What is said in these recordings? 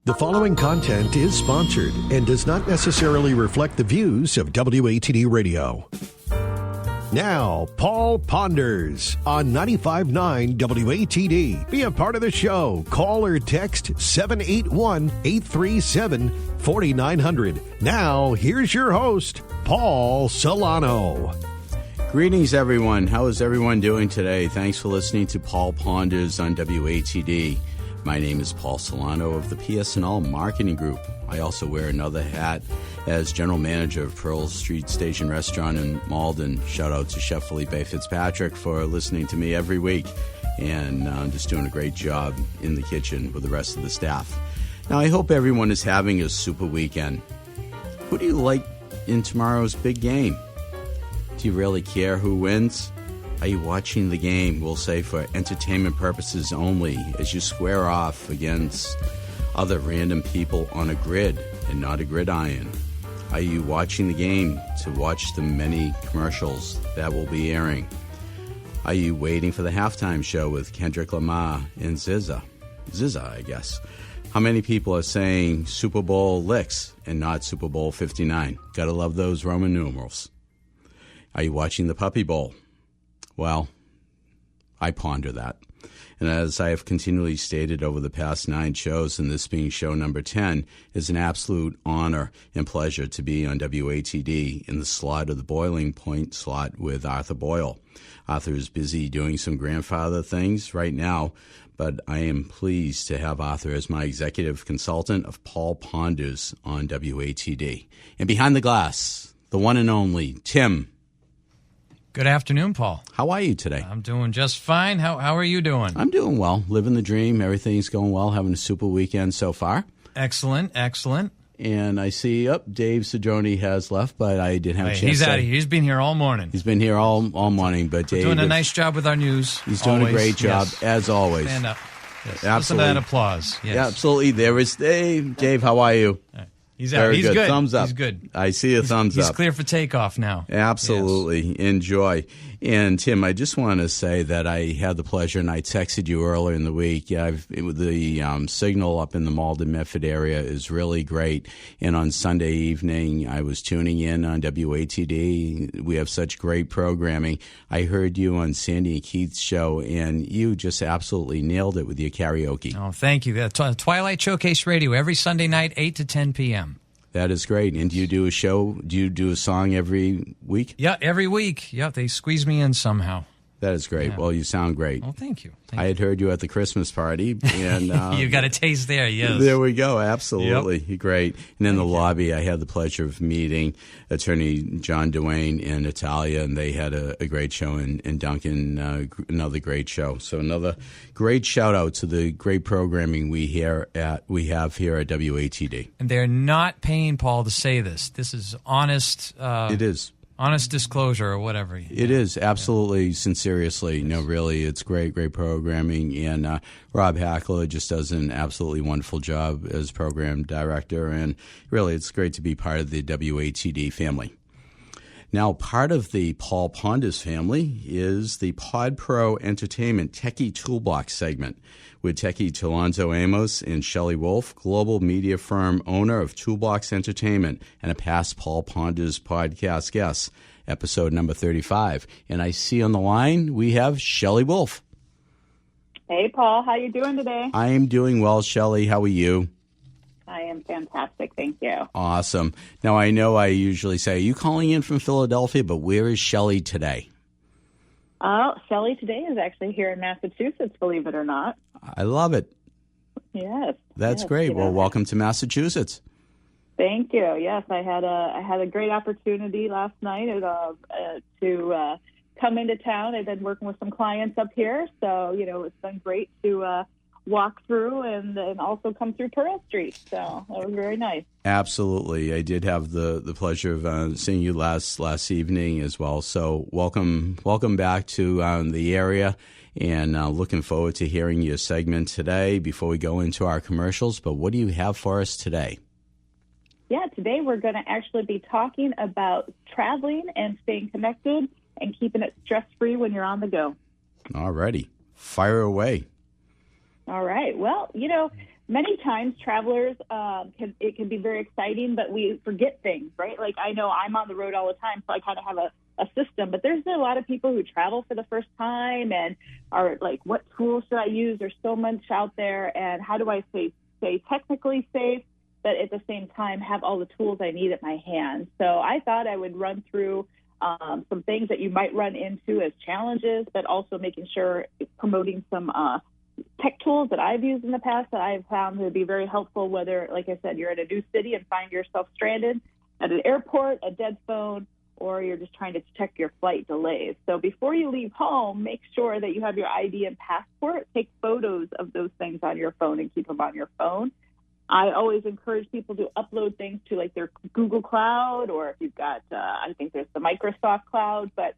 The following content is sponsored and does not necessarily reflect the views of WATD Radio. Now, Paul Ponders on 95.9 WATD. Be a part of the show. Call or text 781-837-4900. Now, here's your host, Paul Solano. Greetings, everyone. How is everyone doing today? Thanks for listening to Paul Ponders on WATD. My name is Paul Solano of the PS&L Marketing Group. I also wear another hat as General Manager of Pearl Street Station Restaurant in Malden. Shout out to Chef Felipe Fitzpatrick for listening to me every week and just doing a great job in the kitchen with the rest of the staff. Now, I hope everyone is having a super weekend. Who do you like in tomorrow's big game? Do you really care who wins? Are you watching the game, we'll say, for entertainment purposes only as you square off against other random people on a grid and not a gridiron? Are you watching the game to watch the many commercials that will be airing? Are you waiting for the halftime show with Kendrick Lamar and SZA, I guess? How many people are saying Super Bowl licks and not Super Bowl 59? Gotta love those Roman numerals. Are you watching the Puppy Bowl? Well, I ponder that. And as I have continually stated over the past 9 shows, and this being show number 10, it's an absolute honor and pleasure to be on WATD in the slot of the Boiling Point slot with Arthur Boyle. Arthur is busy doing some grandfather things right now, but I am pleased to have Arthur as my executive consultant of Paul Ponders on WATD. And behind the glass, the one and only Tim. Good afternoon, Paul. How are you today? I'm doing just fine. How are you doing? I'm doing well. Living the dream. Everything's going well. Having a super weekend so far. Excellent. And I see, Dave Cedrone has left, but I didn't have a chance. He's out of here. He's been here all morning. He's been here all morning. But Dave, doing a nice job with our news. He's doing a great job, as always. Stand up. Yes. Absolutely. Listen to that applause. Yes. Yeah, absolutely. There is Dave. Dave, how are you? He's out. He's good. Thumbs up. He's good. I see a thumbs up. He's clear for takeoff now. Absolutely. Yes. Enjoy. And, Tim, I just want to say that I had the pleasure, and I texted you earlier in the week. The signal up in the Malden Medford area is really great. And on Sunday evening, I was tuning in on WATD. We have such great programming. I heard you on Sandy and Keith's show, and you just absolutely nailed it with your karaoke. Oh, thank you. Twilight Showcase Radio every Sunday night, 8 to 10 p.m. That is great. And do you do a show? Do you do a song every week? Yeah, every week. Yeah, they squeeze me in somehow. That is great. Yeah. Well, you sound great. Well, thank you. I had heard you at the Christmas party. And you got a taste there, yes. There we go. Absolutely. Yep. Great. And in the lobby, I had the pleasure of meeting Attorney John Duane and Natalia, and they had a great show, and Duncan, another great show. So another great shout-out to the great programming we have here at WATD. And they're not paying Paul to say this. This is honest. It is. Honest disclosure or whatever. It is, absolutely, sincerely. No, really, it's great programming. And Rob Hackler just does an absolutely wonderful job as program director. And really, it's great to be part of the WATD family. Now, part of the Paul Ponders family is the Pod Pro Entertainment Techie Toolbox segment with Techie Talonzo Amos and Shelley Wolf, global media firm owner of Toolbox Entertainment and a past Paul Ponders podcast guest, episode number 35. And I see on the line we have Shelley Wolf. Hey, Paul. How you doing today? I am doing well, Shelley. How are you? I am fantastic. Thank you. Awesome. Now, I know I usually say, are you calling in from Philadelphia, but where is Shelley today? Shelley today is actually here in Massachusetts, believe it or not. I love it. Yes. That's great. Well, welcome to Massachusetts. Thank you. Yes, I had a great opportunity last night to come into town. I've been working with some clients up here, so it's been great to walk through and also come through Pearl Street. So that was very nice. Absolutely. I did have the pleasure of seeing you last evening as well. So welcome back to the area, and looking forward to hearing your segment today before we go into our commercials. But what do you have for us today? Yeah, today we're going to actually be talking about traveling and staying connected and keeping it stress-free when you're on the go. All righty. Fire away. All right. Well, many times travelers it can be very exciting, but we forget things, right? Like I know I'm on the road all the time, so I kind of have a system, but there's a lot of people who travel for the first time and are like, what tools should I use? There's so much out there, and how do I stay technically safe, but at the same time have all the tools I need at my hand? So I thought I would run through some things that you might run into as challenges, but also making sure promoting some tech tools that I've used in the past that I've found to be very helpful, whether, like I said, you're at a new city and find yourself stranded at an airport, a dead phone, or you're just trying to check your flight delays. So before you leave home, make sure that you have your ID and passport. Take photos of those things on your phone and keep them on your phone. I always encourage people to upload things to like their Google Cloud, or if you've got, I think there's the Microsoft Cloud, but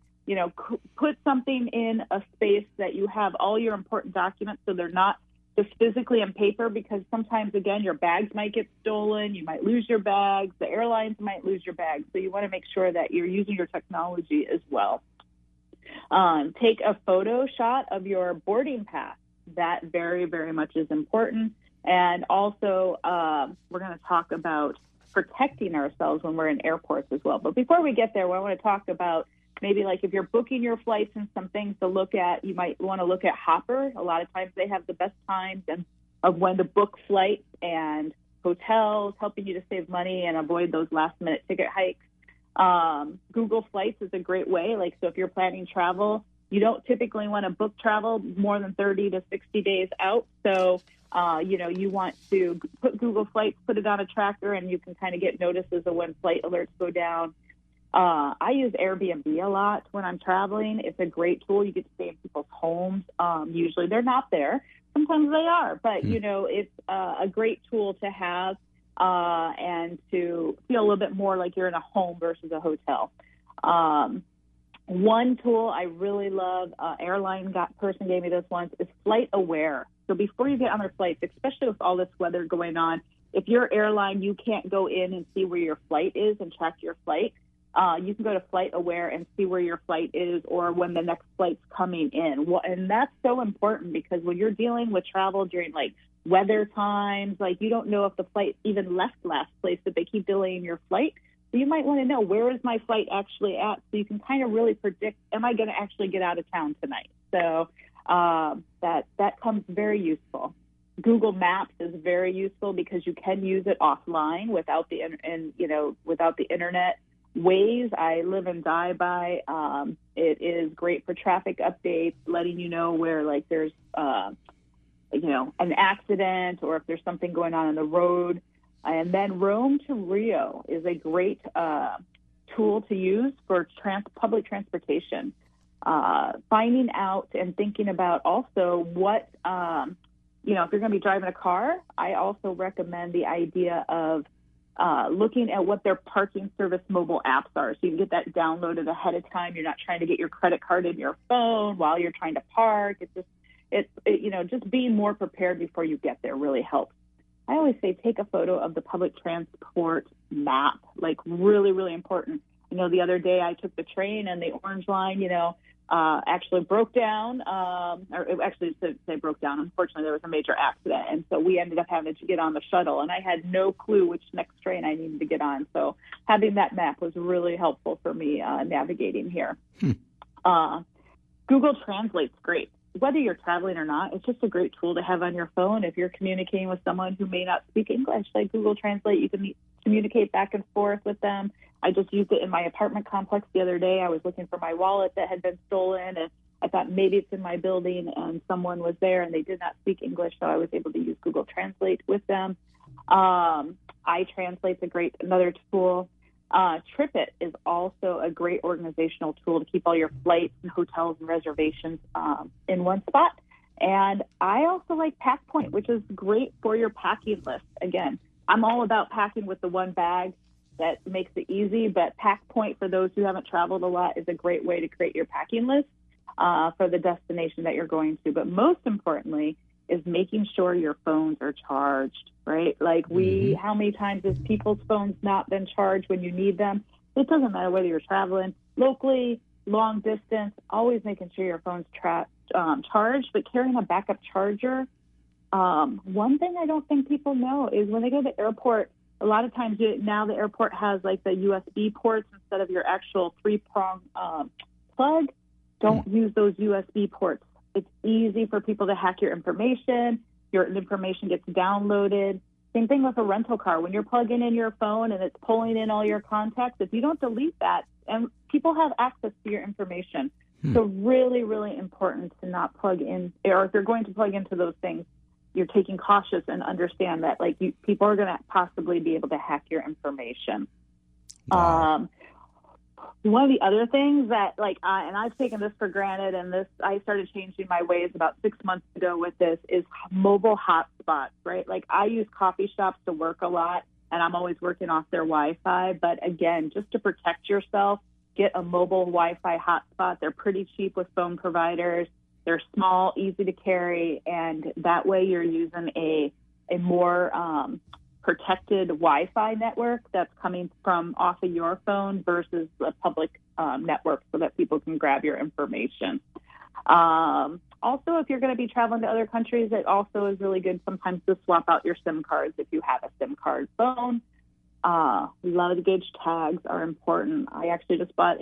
put something in a space that you have all your important documents so they're not just physically in paper, because sometimes, again, your bags might get stolen, you might lose your bags, the airlines might lose your bags. So you want to make sure that you're using your technology as well. Take a photo shot of your boarding pass. That very, very much is important. And also, we're going to talk about protecting ourselves when we're in airports as well. But before we get there, I want to talk about maybe like if you're booking your flights and some things to look at. You might want to look at Hopper. A lot of times they have the best times and of when to book flights and hotels, helping you to save money and avoid those last-minute ticket hikes. Google Flights is a great way. Like, so if you're planning travel, you don't typically want to book travel more than 30 to 60 days out. So, you want to put Google Flights, put it on a tracker, and you can kind of get notices of when flight alerts go down. I use Airbnb a lot when I'm traveling. It's a great tool. You get to stay in people's homes. Usually they're not there. Sometimes they are, but it's a great tool to have and to feel a little bit more like you're in a home versus a hotel. One tool I really love, airline person gave me this once, is Flight Aware. So before you get on their flights, especially with all this weather going on, if your airline, you can't go in and see where your flight is and track your flight, you can go to Flight Aware and see where your flight is or when the next flight's coming in. And that's so important, because when you're dealing with travel during like weather times, like you don't know if the flight even left last place, but they keep delaying your flight. So you might want to know, where is my flight actually at? So you can kind of really predict, am I going to actually get out of town tonight? So that comes very useful. Google Maps is very useful because you can use it offline without the internet. Waze, I live and die by. It is great for traffic updates, letting you know where like there's an accident or if there's something going on the road. And then Rome to Rio is a great tool to use for public transportation. Finding out and thinking about also what, if you're going to be driving a car, I also recommend the idea of looking at what their parking service mobile apps are. So you can get that downloaded ahead of time. You're not trying to get your credit card in your phone while you're trying to park. Just being more prepared before you get there really helps. I always say take a photo of the public transport map, like really, really important. The other day I took the train and the Orange Line, actually broke down, broke down. Unfortunately, there was a major accident. And so we ended up having to get on the shuttle, and I had no clue which next train I needed to get on. So having that map was really helpful for me navigating here. Google Translate's great. Whether you're traveling or not, it's just a great tool to have on your phone. If you're communicating with someone who may not speak English, like Google Translate, you can communicate back and forth with them. I just used it in my apartment complex the other day. I was looking for my wallet that had been stolen, and I thought maybe it's in my building, and someone was there, and they did not speak English, so I was able to use Google Translate with them. iTranslate's another tool. TripIt is also a great organizational tool to keep all your flights and hotels and reservations in one spot. And I also like PackPoint, which is great for your packing list. Again, I'm all about packing with the one bag. That makes it easy, but PackPoint, for those who haven't traveled a lot, is a great way to create your packing list for the destination that you're going to. But most importantly is making sure your phones are charged, right? Like how many times has people's phones not been charged when you need them? It doesn't matter whether you're traveling locally, long distance, always making sure your phone's charged, but carrying a backup charger One thing I don't think people know is when they go to the airport, a lot of times now the airport has like the USB ports instead of your actual 3-prong plug. Don't use those USB ports. It's easy for people to hack your information. Your information gets downloaded. Same thing with a rental car. When you're plugging in your phone and it's pulling in all your contacts, if you don't delete that, and people have access to your information. So really, really important to not plug in, or if you're going to plug into those things, you're taking cautious and understand that people are going to possibly be able to hack your information. Wow. One of the other things that and I've taken this for granted, and I started changing my ways about 6 months ago with this, is mobile hotspots, right? Like I use coffee shops to work a lot, and I'm always working off their Wi-Fi. But again, just to protect yourself, get a mobile Wi-Fi hotspot. They're pretty cheap with phone providers. They're small, easy to carry, and that way you're using a more protected Wi-Fi network that's coming from off of your phone versus a public network so that people can grab your information. Also, if you're going to be traveling to other countries, it also is really good sometimes to swap out your SIM cards if you have a SIM card phone. Luggage tags are important. I actually just bought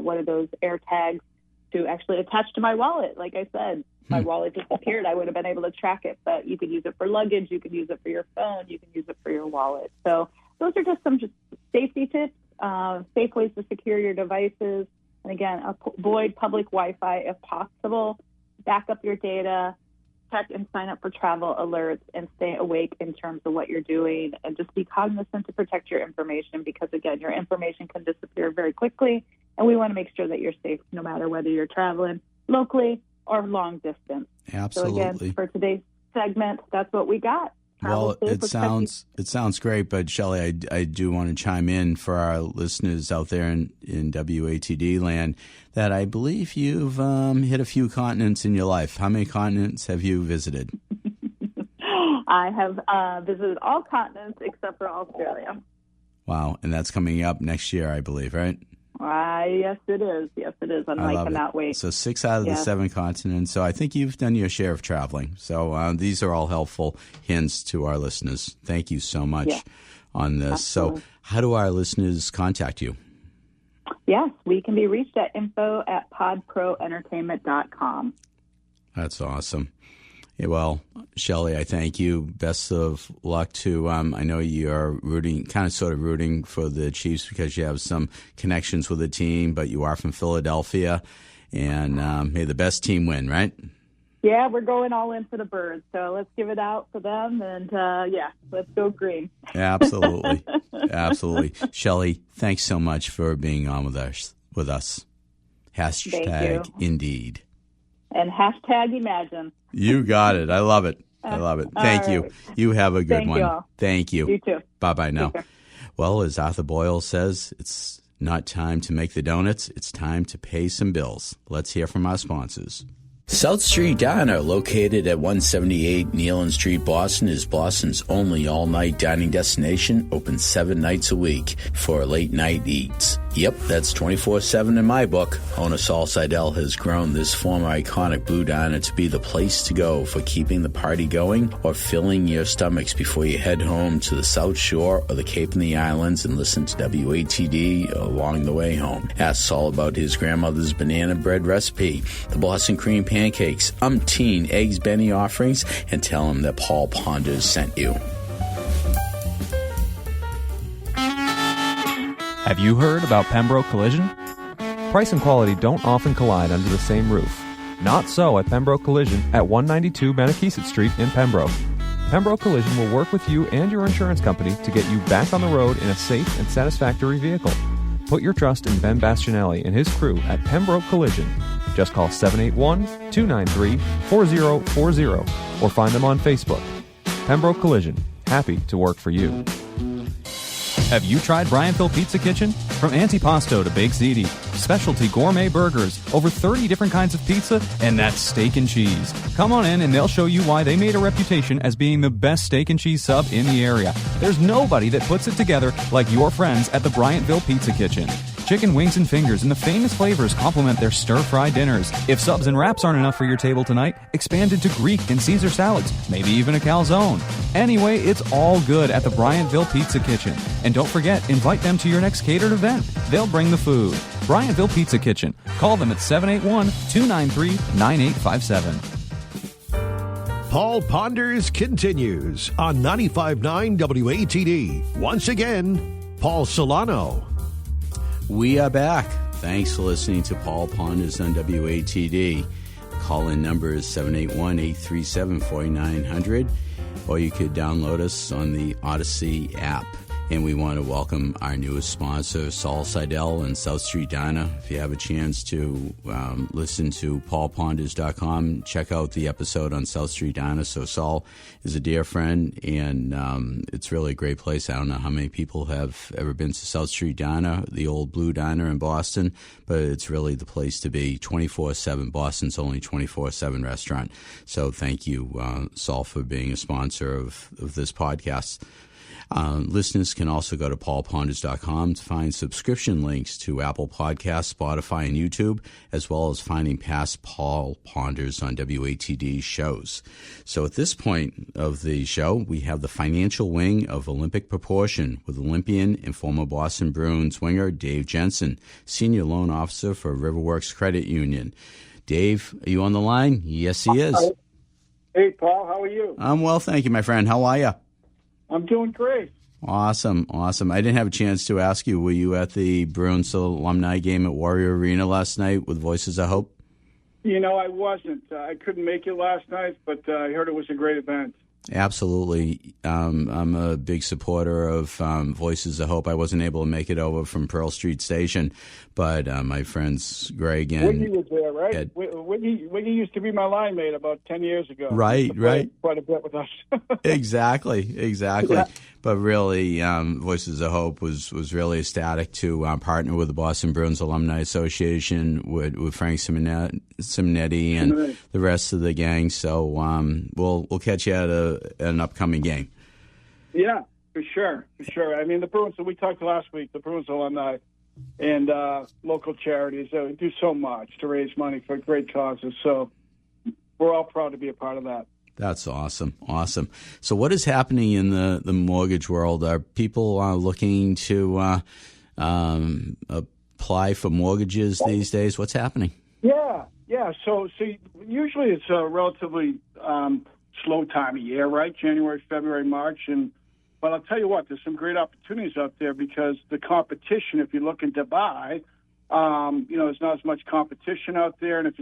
one of those air tags to actually attach to my wallet. Like I said, my wallet disappeared. I would have been able to track it, but you could use it for luggage. You could use it for your phone. You can use it for your wallet. So those are just some safety tips, safe ways to secure your devices. And again, avoid public Wi-Fi if possible. Back up your data. Check and sign up for travel alerts and stay awake in terms of what you're doing, and just be cognizant to protect your information because, again, your information can disappear very quickly, and we want to make sure that you're safe no matter whether you're traveling locally or long distance. Absolutely. So, again, for today's segment, that's what we got. Well, it sounds great, but Shelley, I do want to chime in for our listeners out there in WATD land that I believe you've hit a few continents in your life. How many continents have you visited? I have visited all continents except for Australia. Wow, and that's coming up next year, I believe, right? Yes, it is. Yes, it is. I cannot wait. So 6 out of the 7 continents. So I think you've done your share of traveling. So these are all helpful hints to our listeners. Thank you so much on this. Absolutely. So how do our listeners contact you? Yes, we can be reached at info@podproentertainment.com. That's awesome. Well, Shelley, I thank you. Best of luck to, I know you're sort of rooting for the Chiefs because you have some connections with the team, but you are from Philadelphia, and may the best team win, right? Yeah, we're going all in for the Birds, so let's give it out for them, and let's go green. Absolutely. Absolutely. Shelley, thanks so much for being on with us. Hashtag Indeed. And hashtag Imagine. You got it. I love it. Thank you. Right. You have a good one. Thank you. You too. Bye-bye now. Well, as Arthur Boyle says, it's not time to make the donuts. It's time to pay some bills. Let's hear from our sponsors. South Street Diner, located at 178 Nealon Street, Boston, is Boston's only all-night dining destination, open 7 nights a week for late-night eats. Yep, that's 24/7 in my book. Owner Saul Seidel has grown this former iconic Blue Diner to be the place to go for keeping the party going or filling your stomachs before you head home to the South Shore or the Cape and the Islands and listen to WATD along the way home. Ask Saul about his grandmother's banana bread recipe, the Boston cream pancakes, umpteen eggs Benny offerings, and tell him that Paul Ponders sent you. Have you heard about Pembroke Collision? Price and quality don't often collide under the same roof. Not so at Pembroke Collision at 192 Manakesett Street in Pembroke. Pembroke Collision will work with you and your insurance company to get you back on the road in a safe and satisfactory vehicle. Put your trust in Ben Bastianelli and his crew at Pembroke Collision. Just call 781-293-4040 or find them on Facebook. Pembroke Collision, happy to work for you. Have you tried Bryantville Pizza Kitchen? From antipasto to baked ziti, specialty gourmet burgers, over 30 different kinds of pizza, and that's steak and cheese. Come on in and they'll show you why they made a reputation as being the best steak and cheese sub in the area. There's nobody that puts it together like your friends at the Bryantville Pizza Kitchen. chicken wings and fingers, and the famous flavors complement their stir-fry dinners. If subs and wraps aren't enough for your table tonight, expand into Greek and Caesar salads, maybe even a calzone. Anyway, it's all good at the Bryantville Pizza Kitchen. And don't forget, invite them to your next catered event. They'll bring the food. Bryantville Pizza Kitchen. Call them at 781-293-9857. Paul Ponders continues on 95.9 WATD. Once again, Paul Solano. We are back. Thanks for listening to Paul Ponders on WATD. Call-in number is 781-837-4900, or you could download us on the Odyssey app. And we want to welcome our newest sponsor, Saul Seidel and South Street Diner. If you have a chance to listen to paulponders.com, check out the episode on South Street Diner. So Saul is a dear friend, and it's really a great place. I don't know how many people have ever been to South Street Diner, the old Blue Diner in Boston, but it's really the place to be. 24/7, Boston's only 24/7 restaurant. So thank you, Saul, for being a sponsor of this podcast. Listeners can also go to paulponders.com to find subscription links to Apple Podcasts, Spotify, and YouTube, as well as finding past Paul Ponders on WATD shows. So at this point of the show, we have the financial wing of Olympic Proportion with Olympian and former Boston Bruins winger Dave Jensen, Senior Loan Officer for Riverworks Credit Union. Dave, are you on the line? Yes, he is. Hey, Paul, how are you? I'm well, thank you, my friend. How are you? I'm doing great. Awesome. I didn't have a chance to ask you, were you at the Bruins alumni game at Warrior Arena last night with Voices of Hope? You know, I wasn't. I couldn't make it last night, but I heard it was a great event. Absolutely. I'm a big supporter of Voices of Hope. I wasn't able to make it over from Pearl Street Station, but my friends Greg and Whitney was there, right? Ed. Whitney used to be my line mate about 10 years ago. Right. Quite a bit with us. Exactly. Yeah. But really, Voices of Hope was really ecstatic to partner with the Boston Bruins Alumni Association with Frank Simonetti and the rest of the gang. So we'll catch you at an upcoming game. Yeah, for sure. I mean, the Bruins, we talked last week, the Bruins alumni and local charities do so much to raise money for great causes. So we're all proud to be a part of that. That's awesome. So what is happening in the mortgage world? Are people looking to apply for mortgages these days? What's happening? Yeah. So usually it's a relatively slow time of year, right? January, February, March. But I'll tell you what, there's some great opportunities out there because the competition, if you're looking to buy, there's not as much competition out there. And if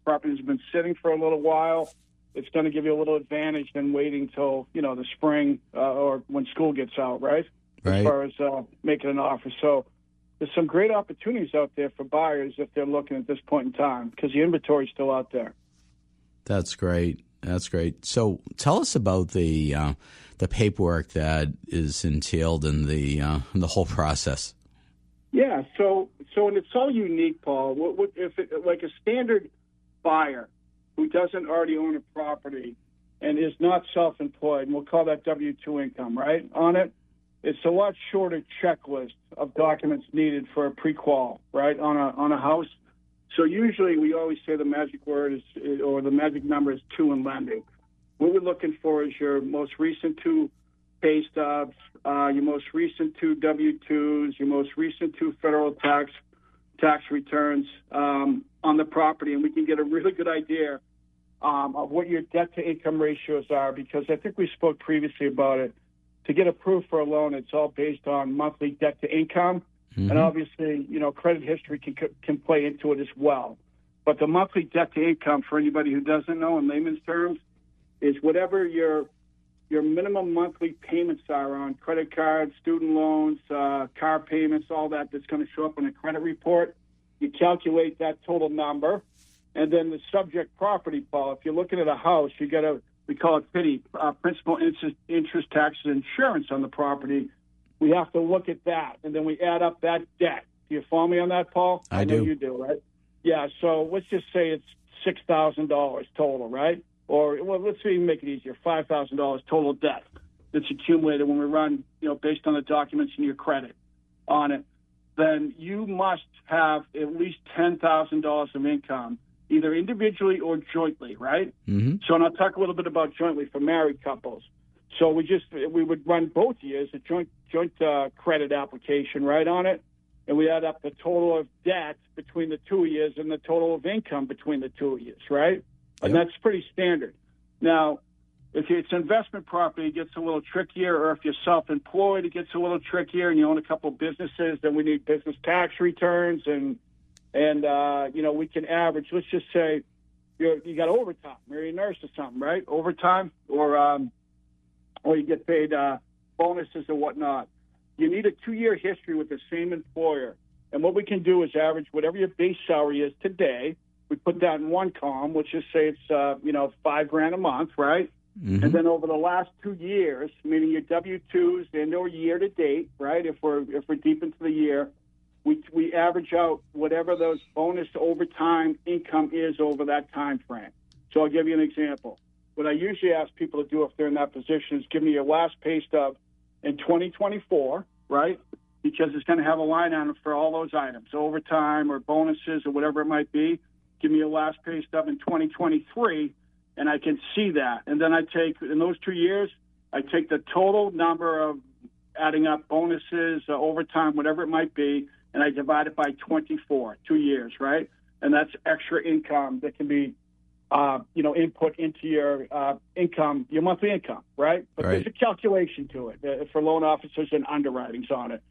property's been sitting for a little while, it's going to give you a little advantage than waiting till, the spring or when school gets out, right? As far as making an offer. So there's some great opportunities out there for buyers if they're looking at this point in time because the inventory is still out there. That's great. So tell us about the paperwork that is entailed in the whole process. Yeah. So and it's all unique, Paul. If like a standard buyer who doesn't already own a property and is not self-employed, and we'll call that W-2 income, right, on it, it's a lot shorter checklist of documents needed for a pre-qual, right, on a house. So usually we always say the magic word is, or the magic number is 2 in lending. What we're looking for is your most recent 2 pay stubs, your most recent 2 W-2s, your most recent 2 federal tax returns on the property, and we can get a really good idea of what your debt-to-income ratios are because I think we spoke previously about it. To get approved for a loan, it's all based on monthly debt-to-income, and obviously, credit history can play into it as well. But the monthly debt-to-income, for anybody who doesn't know in layman's terms, is whatever your minimum monthly payments are on credit cards, student loans, car payments, all that's going to show up on a credit report. You calculate that total number, and then the subject property, Paul. If you're looking at a house, we call it PITI, principal, interest, taxes, insurance on the property. We have to look at that, and then we add up that debt. Do you follow me on that, Paul? I do. Know you do, right? Yeah. So let's just say it's $6,000 total, right? Or let's even make it easier, $5,000 total debt that's accumulated when we run, based on the documents in your credit on it. then you must have at least $10,000 of income, either individually or jointly, right? Mm-hmm. So, and I'll talk a little bit about jointly for married couples. So we would run both years a joint credit application right on it, and we add up the total of debt between the 2 years and the total of income between the 2 years, right? And that's pretty standard. Now, if it's investment property, it gets a little trickier, or if you're self-employed, it gets a little trickier, and you own a couple of businesses, then we need business tax returns, and we can average. Let's just say you got overtime, you're a nurse or something, right? Overtime, or you get paid bonuses or whatnot. You need a 2-year history with the same employer, and what we can do is average whatever your base salary is today. We put that in one column, which is say it's $5,000 a month, right? Mm-hmm. And then over the last 2 years, meaning your W-2s and or year to date, right? If we're deep into the year, we average out whatever those bonus overtime income is over that time frame. So I'll give you an example. What I usually ask people to do if they're in that position is give me your last pay stub in 2024, right? Because it's going to have a line on it for all those items, overtime or bonuses or whatever it might be. Give me your last pay stub in 2023, and I can see that. And then I take, in those 2 years, I take the total number of adding up bonuses, overtime, whatever it might be, and I divide it by 24, 2 years, right? And that's extra income that can be, input into your income, your monthly income, right? But there's a calculation to it for loan officers and underwritings on it.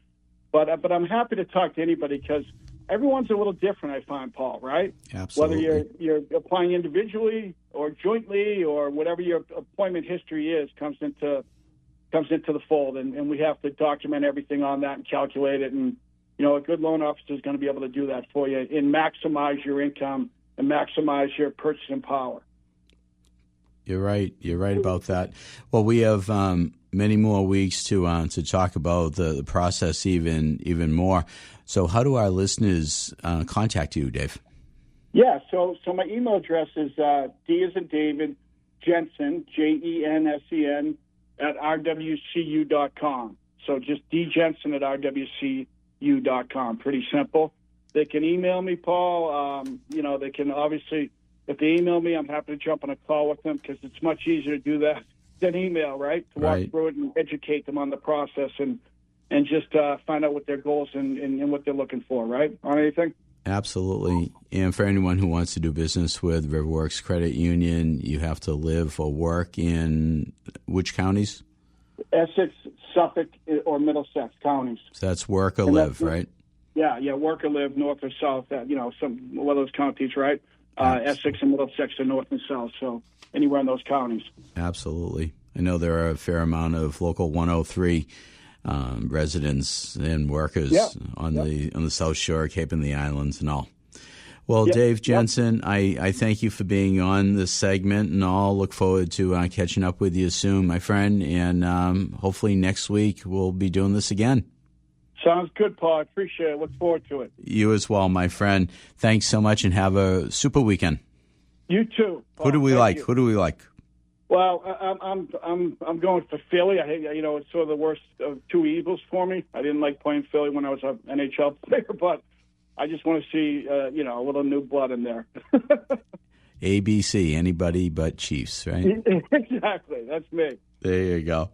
But I'm happy to talk to anybody because everyone's a little different, I find, Paul, right? Absolutely. Whether you're applying individually or jointly or whatever your employment history is comes into the fold, and we have to document everything on that and calculate it. And, a good loan officer is going to be able to do that for you and maximize your income and maximize your purchasing power. You're right. You're right about that. Well, we have many more weeks to talk about the process even more. So how do our listeners contact you, Dave? Yeah, so my email address is D as in David, Jensen, Jensen, at rwcu.com. So just djensen at rwcu.com. Pretty simple. They can email me, Paul. They can obviously, if they email me, I'm happy to jump on a call with them because it's much easier to do that than email, right? To walk through it and educate them on the process and just find out what their goals and what they're looking for, right? On anything? Absolutely. And for anyone who wants to do business with Riverworks Credit Union, you have to live or work in which counties? Essex, Suffolk, or Middlesex counties. So that's work or live, right? Yeah, work or live, north or south, one of those counties, right? Essex and Middlesex are north and south, so anywhere in those counties. Absolutely. I know there are a fair amount of Local 103 residents and workers on the South Shore, Cape and the Islands and all. Well, Dave Jensen, I thank you for being on this segment, and I'll look forward to catching up with you soon, my friend, and hopefully next week we'll be doing this again. Sounds good, Paul. I appreciate it. Look forward to it. You as well, my friend. Thanks so much, and have a super weekend. You too, Paul. Who do we like? Well, I'm going for Philly. It's sort of the worst of two evils for me. I didn't like playing Philly when I was an NHL player, but I just want to see a little new blood in there. ABC, anybody but Chiefs, right? Exactly. That's me. There you go.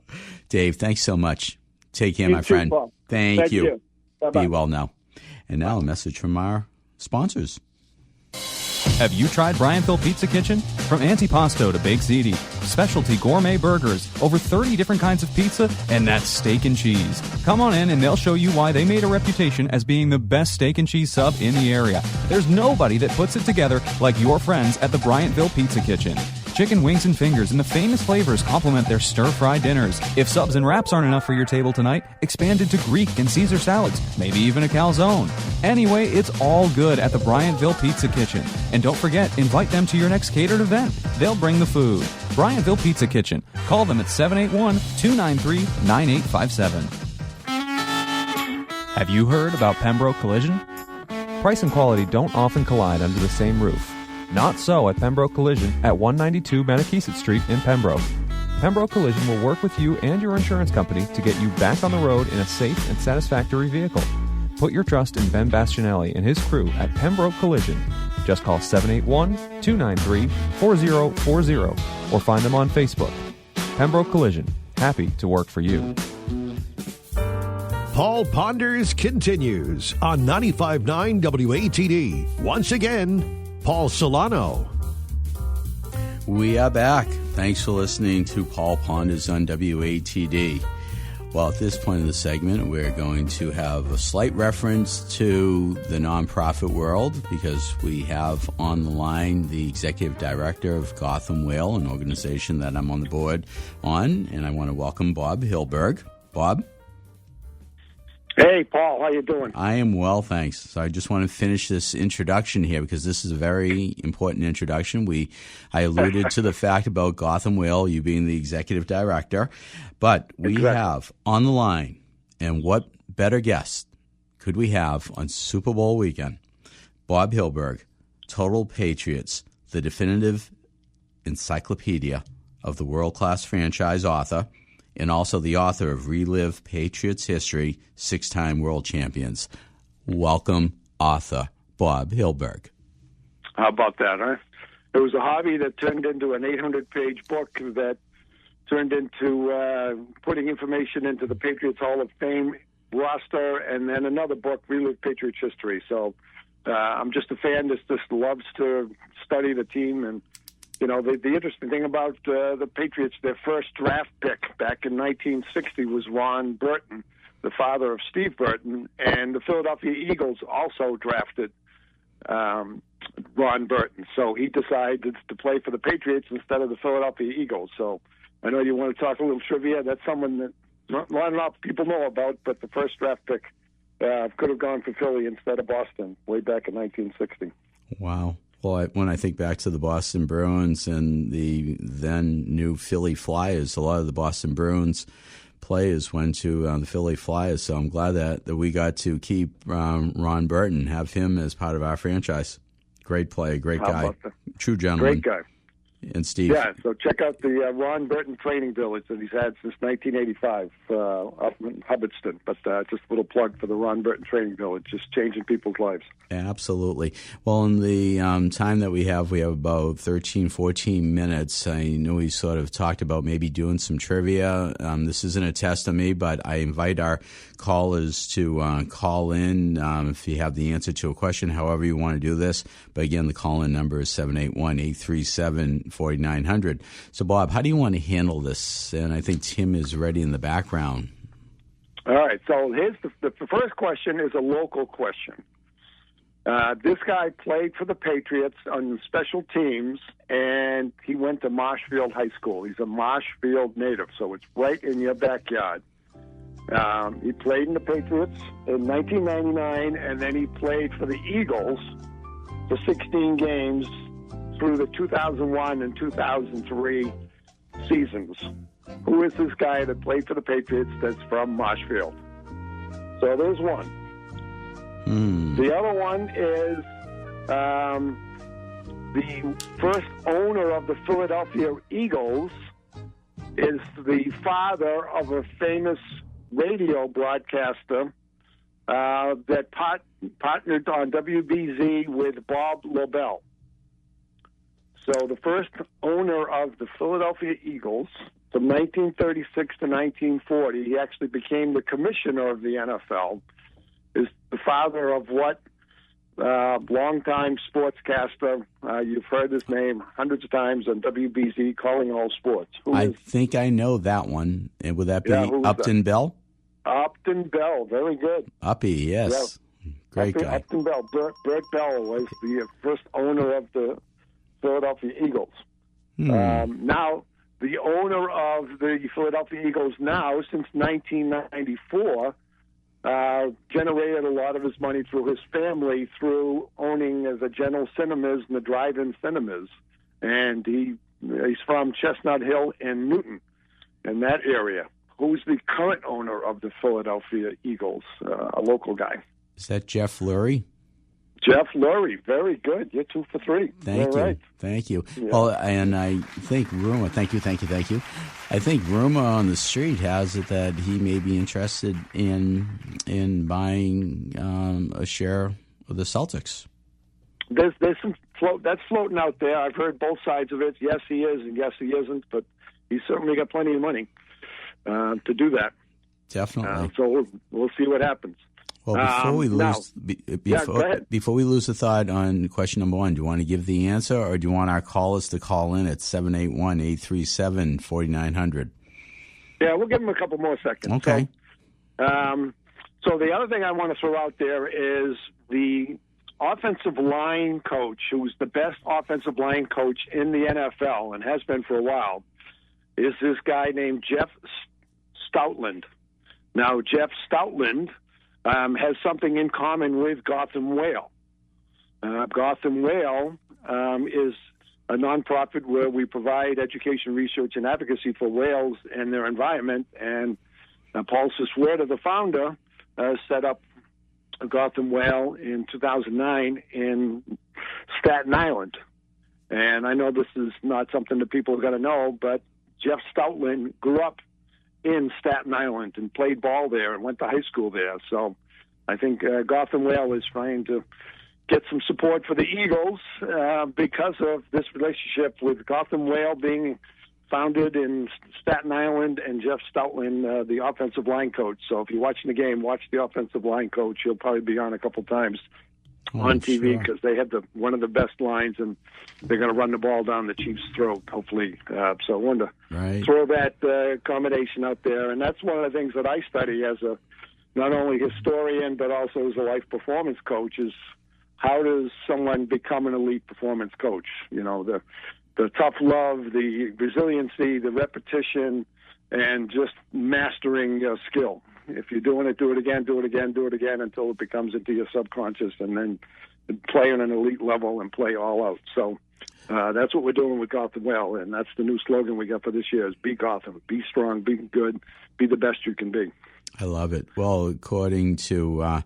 Dave, thanks so much. Take care, You my too, friend. Paul. Thank you. Bye-bye. Be well now. And now a message from our sponsors. Have you tried Bryantville Pizza Kitchen? From antipasto to baked ziti, specialty gourmet burgers, over 30 different kinds of pizza, and that's steak and cheese. Come on in and they'll show you why they made a reputation as being the best steak and cheese sub in the area. There's nobody that puts it together like your friends at the Bryantville Pizza Kitchen. Chicken wings and fingers and the famous flavors complement their stir-fry dinners. If subs and wraps aren't enough for your table tonight, expand into Greek and Caesar salads, maybe even a calzone. Anyway, it's all good at the Bryantville Pizza Kitchen. And don't forget, invite them to your next catered event. They'll bring the food. Bryantville Pizza Kitchen. Call them at 781-293-9857. Have you heard about Pembroke Collision? Price and quality don't often collide under the same roof. Not so at Pembroke Collision at 192 Maniquisett Street in Pembroke. Pembroke Collision will work with you and your insurance company to get you back on the road in a safe and satisfactory vehicle. Put your trust in Ben Bastianelli and his crew at Pembroke Collision. Just call 781-293-4040 or find them on Facebook. Pembroke Collision, happy to work for you. Paul Ponders continues on 95.9 WATD. Once again, Paul Solano. We are back. Thanks for listening to Paul Ponders on WATD. Well, at this point in the segment, we're going to have a slight reference to the nonprofit world because we have on the line the executive director of Gotham Whale, an organization that I'm on the board on, and I want to welcome Bob Hilberg. Bob? Hey, Paul, how you doing? I am well, thanks. So I just want to finish this introduction here because this is a very important introduction. I alluded to the fact about Gotham Whale, you being the executive director, but we have on the line, and what better guest could we have on Super Bowl weekend? Bob Hilberg, Total Patriots, the definitive encyclopedia of the world-class franchise author, and also the author of Relive Patriots History, 6-time world champions. Welcome, author Bob Hilberg. How about that, huh? It was a hobby that turned into an 800-page book that turned into putting information into the Patriots Hall of Fame roster, and then another book, Relive Patriots History. So I'm just a fan that just loves to study the team. And you know, the interesting thing about the Patriots, their first draft pick back in 1960 was Ron Burton, the father of Steve Burton, and the Philadelphia Eagles also drafted Ron Burton. So he decided to play for the Patriots instead of the Philadelphia Eagles. So I know you want to talk a little trivia. That's someone that not a lot of people know about, but the first draft pick could have gone for Philly instead of Boston way back in 1960. Wow. Well, when I think back to the Boston Bruins and the then new Philly Flyers, a lot of the Boston Bruins players went to the Philly Flyers. So I'm glad that we got to keep Ron Burton, have him as part of our franchise. Great player, great guy, true gentleman. Great guy. And Steve. Yeah, so check out the Ron Burton Training Village that he's had since 1985 up in Hubbardston. But just a little plug for the Ron Burton Training Village, just changing people's lives. Absolutely. Well, in the time that we have about 13, 14 minutes. I know we sort of talked about maybe doing some trivia. This isn't a test on me, but I invite our callers to call in if you have the answer to a question, however you want to do this. But again, the call-in number is 781-837-4900. So, Bob, how do you want to handle this? And I think Tim is ready in the background. All right, so here's the first question is a local question. This guy played for the Patriots on special teams, and he went to Marshfield High School. He's a Marshfield native, so it's right in your backyard. He played in the Patriots in 1999, and then he played for the Eagles for 16 games through the 2001 and 2003 seasons. Who is this guy that played for the Patriots that's from Marshfield? So there's one. The other one is the first owner of the Philadelphia Eagles is the father of a famous radio broadcaster that partnered on WBZ with Bob Lobel. So the first owner of the Philadelphia Eagles from 1936 to 1940, he actually became the commissioner of the NFL, is the father of what longtime sportscaster, you've heard his name hundreds of times on WBZ, Calling All Sports. I think I know that one. And would that be Upton Bell? Upton Bell, very good. Uppy, yes. Yeah. Great guy. Upton Bell. Bert Bell was the first owner of the Philadelphia Eagles. Now, the owner of the Philadelphia Eagles now, since 1994, generated a lot of his money through his family through owning the General Cinemas and the drive-in cinemas. And he's from Chestnut Hill and Newton, in that area. Who's the current owner of the Philadelphia Eagles, a local guy? Is that Jeff Lurie? Jeff Lurie, very good. You're 2 for 3. Thank you. Right. Thank you. Yeah. Well, and I think Rumor, thank you. I think Rumor on the street has it that he may be interested in buying a share of the Celtics. There's some that's floating out there. I've heard both sides of it. Yes, he is, and yes, he isn't. But he's certainly got plenty of money to do that. Definitely. So we'll see what happens. Well, before we lose, before we lose the thought on question number 1, do you want to give the answer, or do you want our callers to call in at 781-837-4900? Yeah, we'll give them a couple more seconds. Okay. So the other thing I want to throw out there is the offensive line coach, who's the best offensive line coach in the NFL and has been for a while, is this guy named Jeff Stoutland. Now, Jeff Stoutland has something in common with Gotham Whale. Gotham Whale is a nonprofit where we provide education, research, and advocacy for whales and their environment. And Paul Sisweta, the founder, set up Gotham Whale in 2009 in Staten Island. And I know this is not something that people are going to know, but Jeff Stoutland grew up in Staten Island and played ball there and went to high school there. So I think Gotham Whale is trying to get some support for the Eagles because of this relationship with Gotham Whale being founded in Staten Island and Jeff Stoutland, the offensive line coach. So if you're watching the game, watch the offensive line coach. He'll probably be on a couple times on TV because they have one of the best lines, and they're going to run the ball down the Chiefs' throat, hopefully. So I wanted to throw that combination out there. And that's one of the things that I study as a not only historian but also as a life performance coach is how does someone become an elite performance coach? You know, the tough love, the resiliency, the repetition, and just mastering skill. If you're doing it, do it again until it becomes into your subconscious, and then play on an elite level and play all out. So that's what we're doing with Gotham Whale, and that's the new slogan we got for this year is Be Gotham. Be strong, be good, be the best you can be. I love it. Well, according to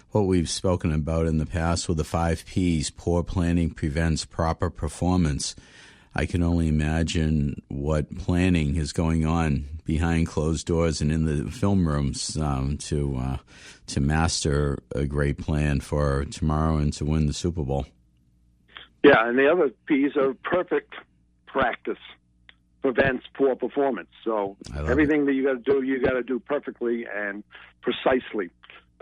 what we've spoken about in the past with the 5 Ps, poor planning prevents proper performance. I can only imagine what planning is going on behind closed doors and in the film rooms to master a great plan for tomorrow and to win the Super Bowl. Yeah, and the other P's are perfect practice prevents poor performance. So everything that you got to do perfectly and precisely.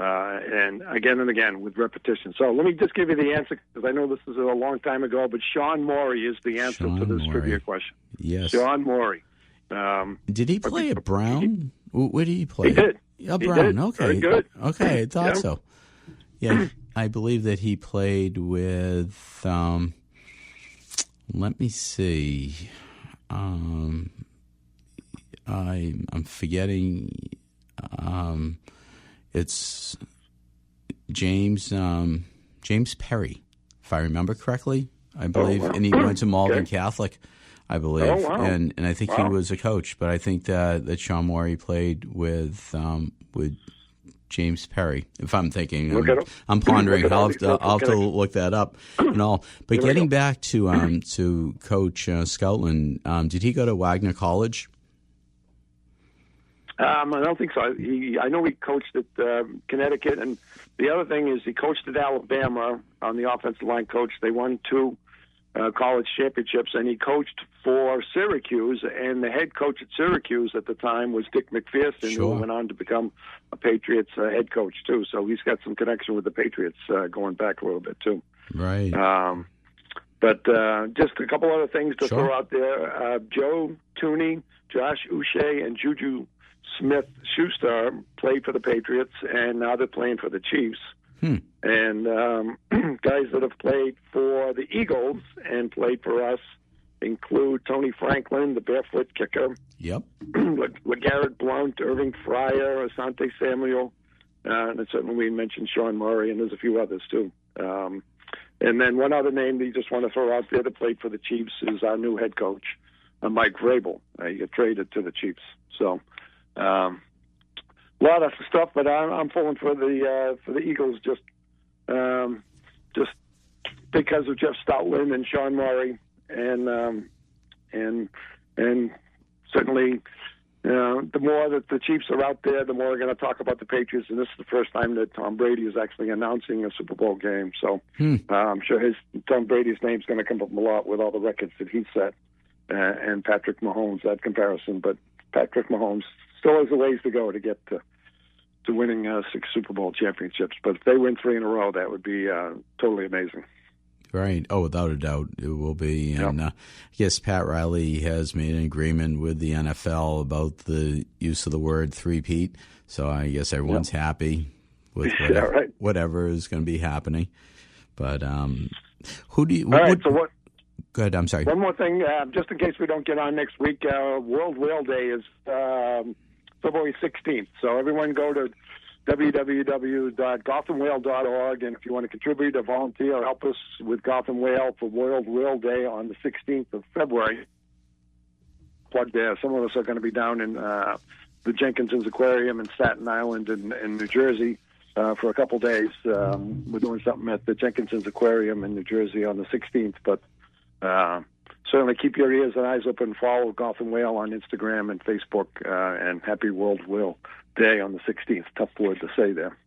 And again with repetition. So let me just give you the answer because I know this is a long time ago, but Sean Morey is the answer to this trivia question. Yes. Sean Morey. Did he play at Brown? Where did he play? He did. Brown. Did. Okay. Very good. Okay, I thought so. Yeah, I believe that he played with, let me see. I'm forgetting. It's James Perry, if I remember correctly. I believe, and he went to Malden Catholic, I believe, and I think he was a coach. But I think that Sean Morey played with James Perry. If I'm thinking, I'm pondering. I'll have to look that up and all. But getting back to Coach Stoutland, did he go to Wagner College? I don't think so. I know he coached at Connecticut, and the other thing is he coached at Alabama on the offensive line coach. They won 2 college championships, and he coached for Syracuse, and the head coach at Syracuse at the time was Dick McPherson, who went on to become a Patriots head coach, too. So he's got some connection with the Patriots going back a little bit, too. Right. But just a couple other things to throw out there. Joe Tooney, Josh Uche, and Juju Smith-Schuster played for the Patriots, and now they're playing for the Chiefs. And guys that have played for the Eagles and played for us include Tony Franklin, the barefoot kicker. Yep. LeGarrette Blount, Irving Fryer, Asante Samuel, and certainly we mentioned Sean Murray, and there's a few others too. And then one other name that you just want to throw out there that played for the Chiefs is our new head coach, Mike Vrabel. He got traded to the Chiefs. So a lot of stuff, but I'm pulling for the Eagles just just because of Jeff Stoutland and Sean Murray, and certainly. The more that the Chiefs are out there, the more we're going to talk about the Patriots, and this is the first time that Tom Brady is actually announcing a Super Bowl game. So I'm sure Tom Brady's name's going to come up a lot with all the records that he set, and Patrick Mahomes, that comparison. But Patrick Mahomes still has a ways to go to get to winning 6 Super Bowl championships. But if they win 3 in a row, that would be totally amazing. Right. Oh, without a doubt, it will be. And I guess Pat Riley has made an agreement with the NFL about the use of the word three-peat. So I guess everyone's happy with whatever is going to be happening. But who do you? All right. So what? Go ahead. I'm sorry. One more thing, just in case we don't get on next week. World Whale Day is February 16th. So everyone go to www.gothamwhale.org, and if you want to contribute or volunteer or help us with Gotham Whale for World Whale Day on the 16th of February, plug there. Some of us are going to be down in the Jenkinson's Aquarium in Staten Island in New Jersey for a couple days. We're doing something at the Jenkinson's Aquarium in New Jersey on the 16th, but certainly keep your ears and eyes open. Follow Gotham Whale on Instagram and Facebook, and happy World Whale Day on the 16th. Tough word to say there.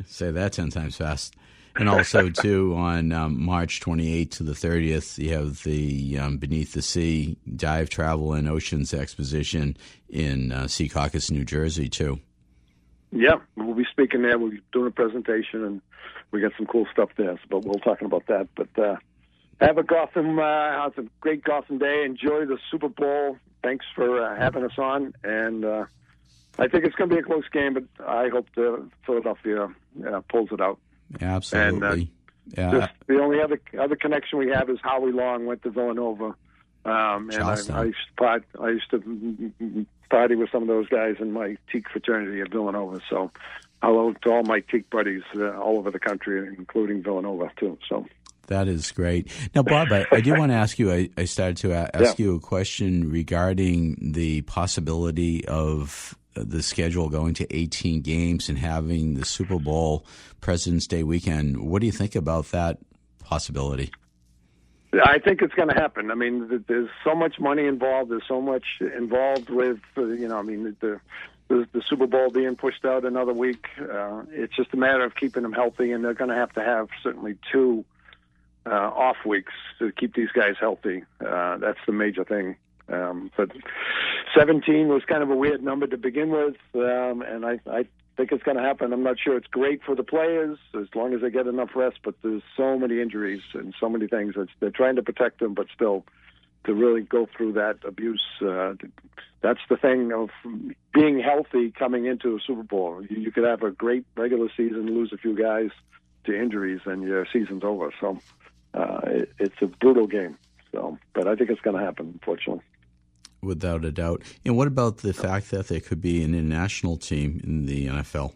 Say that 10 times fast. And also, too, on March 28th to the 30th, you have the Beneath the Sea Dive, Travel, and Oceans Exposition in Secaucus, New Jersey, too. Yeah, we'll be speaking there. We'll be doing a presentation, and we got some cool stuff there, but we'll talking about that. But have a great Gotham Day. Enjoy the Super Bowl. Thanks for having us on, and I think it's going to be a close game, but I hope Philadelphia pulls it out. Absolutely. Just the only other connection we have is Howie Long went to Villanova, and I used to party with some of those guys in my teak fraternity at Villanova. So hello to all my teak buddies all over the country, including Villanova too. So. That is great. Now, Bob, I do want to ask you, I started to ask you a question regarding the possibility of the schedule going to 18 games and having the Super Bowl President's Day weekend. What do you think about that possibility? I think it's going to happen. I mean, there's so much money involved. There's so much involved with, the Super Bowl being pushed out another week. It's just a matter of keeping them healthy, and they're going to have certainly 2 off weeks to keep these guys healthy. That's the major thing. But 17 was kind of a weird number to begin with, and I think it's going to happen. I'm not sure it's great for the players as long as they get enough rest, but there's so many injuries and so many things. They're trying to protect them, but still to really go through that abuse. That's the thing of being healthy coming into a Super Bowl. You could have a great regular season, lose a few guys to injuries, and your season's over. So it's a brutal game. So, but I think it's going to happen, unfortunately. Without a doubt. And what about the fact that there could be an international team in the NFL?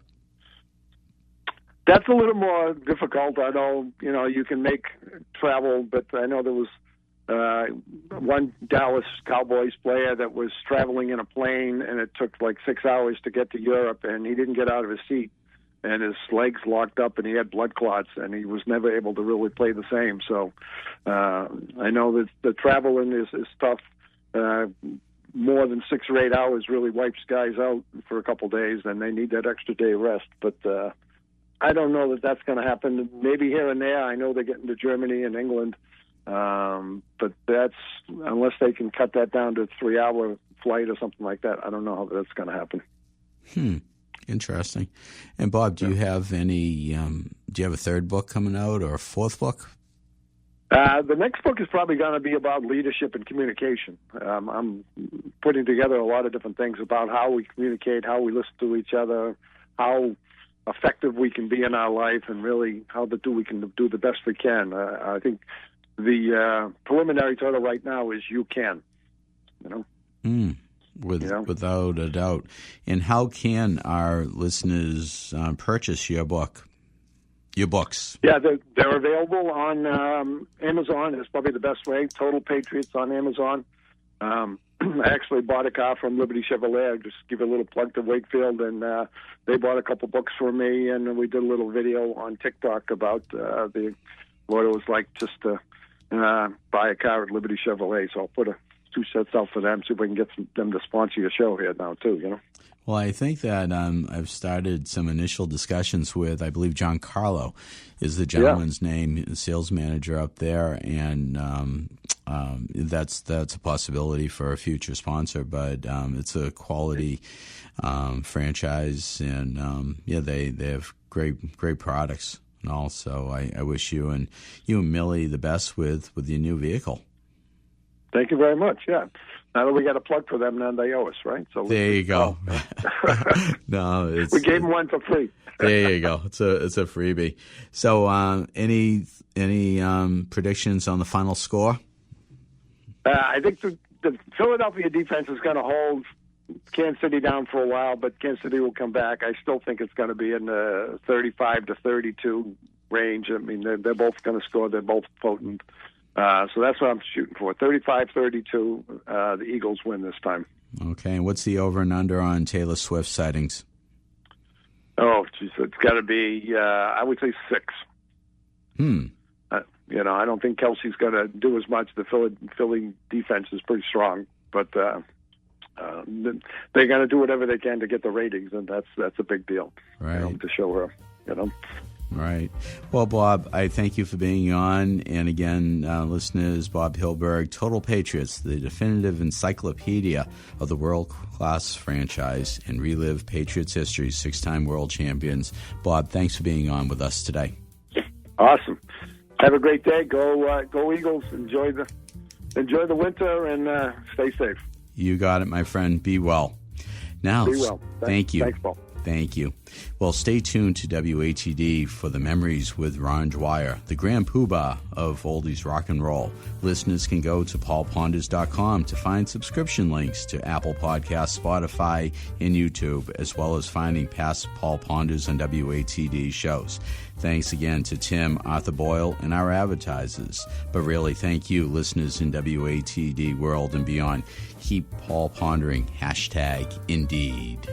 That's a little more difficult. I know, you can make travel, but I know there was one Dallas Cowboys player that was traveling in a plane, and it took like 6 hours to get to Europe, and he didn't get out of his seat, and his legs locked up, and he had blood clots, and he was never able to really play the same. So I know that the traveling is tough. More than 6 or 8 hours really wipes guys out for a couple days, and they need that extra day rest. But I don't know that that's going to happen. Maybe here and there. I know they're getting to Germany and England, but that's unless they can cut that down to a 3-hour flight or something like that. I don't know how that's going to happen. Interesting. And Bob, do you have any? Do you have a 3rd book coming out or a 4th book? The next book is probably going to be about leadership and communication. I'm putting together a lot of different things about how we communicate, how we listen to each other, how effective we can be in our life, and really how we can do the best we can. I think the preliminary title right now is "You Can." Without a doubt. And how can our listeners purchase your book? Your books? Yeah, they're available on Amazon. Is probably the best way. Total Patriots on Amazon. I actually bought a car from Liberty Chevrolet. I'll just give a little plug to Wakefield, and they bought a couple books for me, and we did a little video on TikTok about what it was like just to buy a car at Liberty Chevrolet. So I'll put 2 sets out for them, see if we can get them to sponsor your show here now, too, you know. Well, I think that I've started some initial discussions with, I believe John Carlo is the gentleman's name, the sales manager up there, and that's a possibility for a future sponsor. But it's a quality franchise, and they have great products. And also, I wish you and Millie the best with your new vehicle. Thank you very much. Yeah. Now that we got a plug for them, then they owe us, right? So there you go. No, we gave them one for free. There you go. It's a freebie. So, any predictions on the final score? I think the Philadelphia defense is going to hold Kansas City down for a while, but Kansas City will come back. I still think it's going to be in the 35 to 32 range. I mean, they're both going to score. They're both potent. So that's what I'm shooting for. 35-32, the Eagles win this time. Okay, and what's the over and under on Taylor Swift sightings? Oh, geez, it's got to be, I would say 6. I don't think Kelsey's going to do as much. The Philly defense is pretty strong, but they're going to do whatever they can to get the ratings, and that's a big deal, right? To show her, Right. Well, Bob, I thank you for being on. And again, listeners, Bob Hilberg, Total Patriots, the definitive encyclopedia of the world-class franchise, and relive Patriots history, 6-time world champions. Bob, thanks for being on with us today. Awesome. Have a great day. Go Eagles. Enjoy the winter and stay safe. You got it, my friend. Be well. Now, be well. Thank you. Thanks, Paul. Thank you. Well, stay tuned to WATD for the Memories with Ron Dwyer, the grand poobah of oldies rock and roll. Listeners can go to paulponders.com to find subscription links to Apple Podcasts, Spotify, and YouTube, as well as finding past Paul Ponders and WATD shows. Thanks again to Tim, Arthur Boyle, and our advertisers. But really, thank you, listeners in WATD world and beyond. Keep Paul pondering. #Indeed.